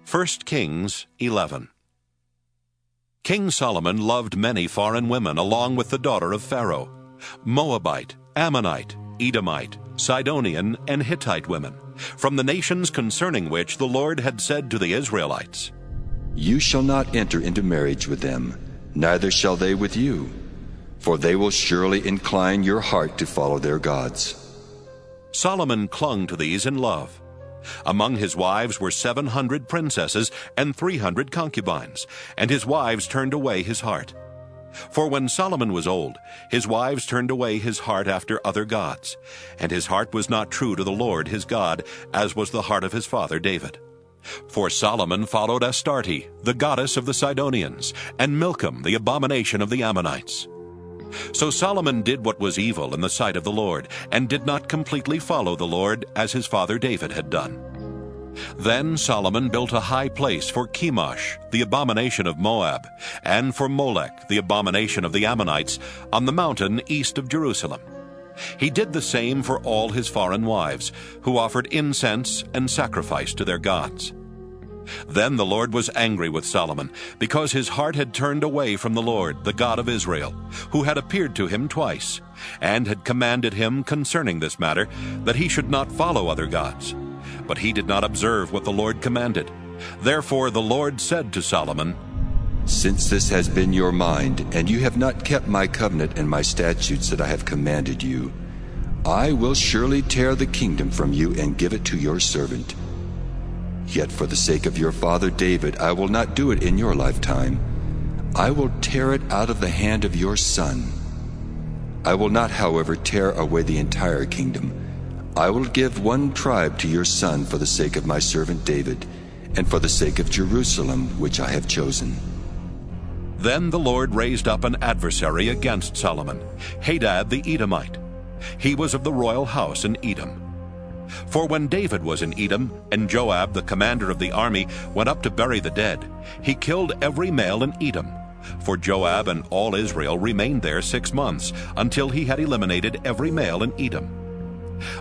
1 Kings 11. King Solomon loved many foreign women along with the daughter of Pharaoh, Moabite, Ammonite, Edomite, Sidonian, and Hittite women, from the nations concerning which the Lord had said to the Israelites, "You shall not enter into marriage with them, neither shall they with you, for they will surely incline your heart to follow their gods." Solomon clung to these in love. Among his wives were 700 princesses and 300 concubines, and his wives turned away his heart. For when Solomon was old, his wives turned away his heart after other gods, and his heart was not true to the Lord his God, as was the heart of his father David. For Solomon followed Astarte, the goddess of the Sidonians, and Milcom, the abomination of the Ammonites. So Solomon did what was evil in the sight of the Lord, and did not completely follow the Lord as his father David had done. Then Solomon built a high place for Chemosh, the abomination of Moab, and for Molech, the abomination of the Ammonites, on the mountain east of Jerusalem. He did the same for all his foreign wives, who offered incense and sacrifice to their gods. Then the Lord was angry with Solomon, because his heart had turned away from the Lord, the God of Israel, who had appeared to him twice, and had commanded him concerning this matter, that he should not follow other gods. But he did not observe what the Lord commanded. Therefore the Lord said to Solomon, "Since this has been your mind, and you have not kept my covenant and my statutes that I have commanded you, I will surely tear the kingdom from you and give it to your servant. Yet for the sake of your father David, I will not do it in your lifetime. I will tear it out of the hand of your son. I will not, however, tear away the entire kingdom. I will give one tribe to your son for the sake of my servant David, and for the sake of Jerusalem, which I have chosen." Then the Lord raised up an adversary against Solomon, Hadad the Edomite. He was of the royal house in Edom. For when David was in Edom, and Joab, the commander of the army, went up to bury the dead, he killed every male in Edom. For Joab and all Israel remained there 6 months, until he had eliminated every male in Edom.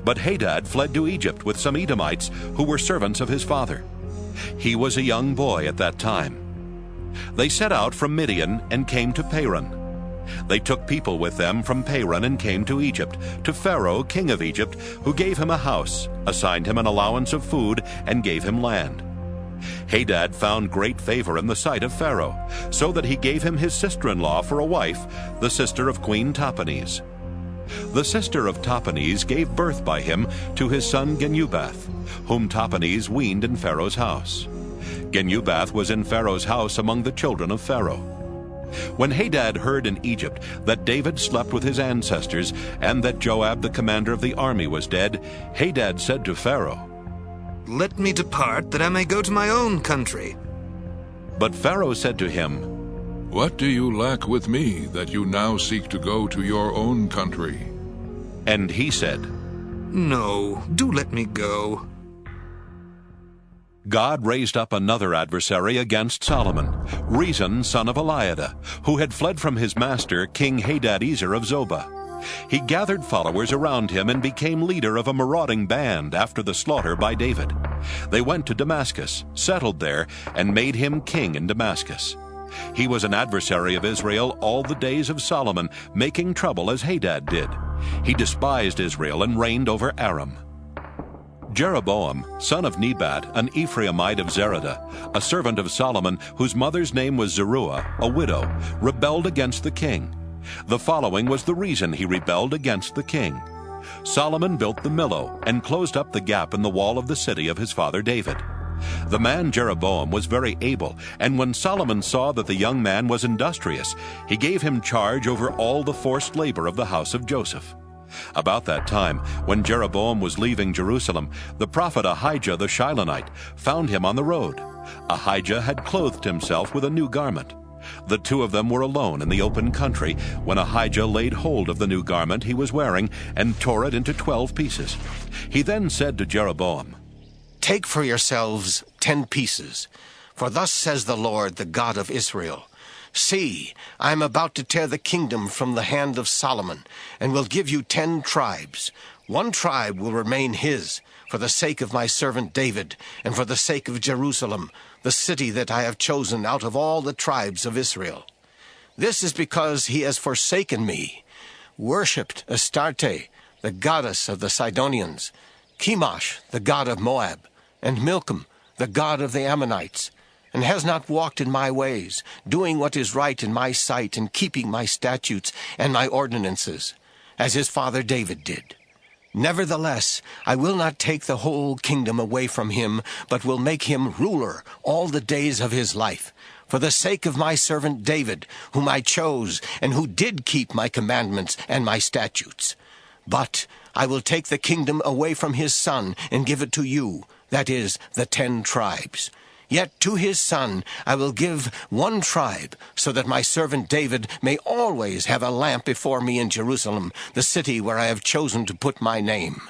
But Hadad fled to Egypt with some Edomites who were servants of his father. He was a young boy at that time. They set out from Midian and came to Paran. They took people with them from Paran and came to Egypt, to Pharaoh, king of Egypt, who gave him a house, assigned him an allowance of food, and gave him land. Hadad found great favor in the sight of Pharaoh, so that he gave him his sister-in-law for a wife, the sister of Queen Tahpenes. The sister of Tahpenes gave birth by him to his son Genubath, whom Tahpenes weaned in Pharaoh's house. Genubath was in Pharaoh's house among the children of Pharaoh. When Hadad heard in Egypt that David slept with his ancestors, and that Joab the commander of the army was dead, Hadad said to Pharaoh, "Let me depart, that I may go to my own country." But Pharaoh said to him, "What do you lack with me, that you now seek to go to your own country?" And he said, "No, do let me go." God raised up another adversary against Solomon, Rezon son of Eliada, who had fled from his master, King Hadadezer of Zobah. He gathered followers around him and became leader of a marauding band after the slaughter by David. They went to Damascus, settled there, and made him king in Damascus. He was an adversary of Israel all the days of Solomon, making trouble as Hadad did. He despised Israel and reigned over Aram. Jeroboam, son of Nebat, an Ephraimite of Zeradah, a servant of Solomon, whose mother's name was Zeruiah, a widow, rebelled against the king. The following was the reason he rebelled against the king. Solomon built the Millo and closed up the gap in the wall of the city of his father David. The man Jeroboam was very able, and when Solomon saw that the young man was industrious, he gave him charge over all the forced labor of the house of Joseph. About that time, when Jeroboam was leaving Jerusalem, the prophet Ahijah the Shilonite found him on the road. Ahijah had clothed himself with a new garment. The two of them were alone in the open country when Ahijah laid hold of the new garment he was wearing and tore it into 12 pieces. He then said to Jeroboam, "Take for yourselves 10 pieces, for thus says the Lord, the God of Israel, See, I am about to tear the kingdom from the hand of Solomon, and will give you 10 tribes. 1 tribe will remain his, for the sake of my servant David, and for the sake of Jerusalem, the city that I have chosen out of all the tribes of Israel. This is because he has forsaken me, worshipped Astarte, the goddess of the Sidonians, Chemosh, the god of Moab, and Milcom, the god of the Ammonites, and has not walked in my ways, doing what is right in my sight, and keeping my statutes and my ordinances, as his father David did. Nevertheless, I will not take the whole kingdom away from him, but will make him ruler all the days of his life, for the sake of my servant David, whom I chose, and who did keep my commandments and my statutes. But I will take the kingdom away from his son, and give it to you, that is, the 10 tribes. Yet to his son I will give 1 tribe, so that my servant David may always have a lamp before me in Jerusalem, the city where I have chosen to put my name.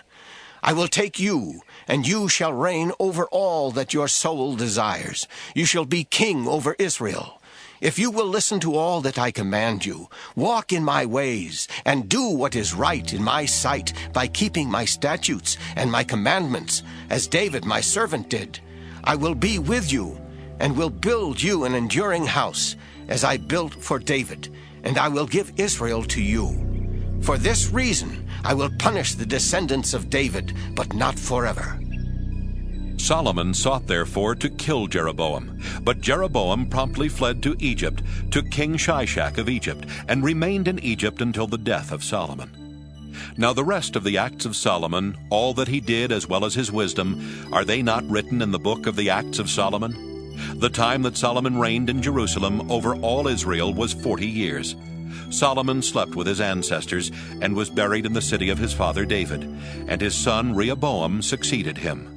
I will take you, and you shall reign over all that your soul desires. You shall be king over Israel. If you will listen to all that I command you, walk in my ways, and do what is right in my sight by keeping my statutes and my commandments, as David my servant did, I will be with you, and will build you an enduring house, as I built for David, and I will give Israel to you. For this reason I will punish the descendants of David, but not forever. Solomon sought therefore to kill Jeroboam, but Jeroboam promptly fled to Egypt, to King Shishak of Egypt, and remained in Egypt until the death of Solomon. Now the rest of the acts of Solomon, all that he did as well as his wisdom, are they not written in the book of the acts of Solomon? The time that Solomon reigned in Jerusalem over all Israel was 40 years. Solomon slept with his ancestors and was buried in the city of his father David, and his son Rehoboam succeeded him.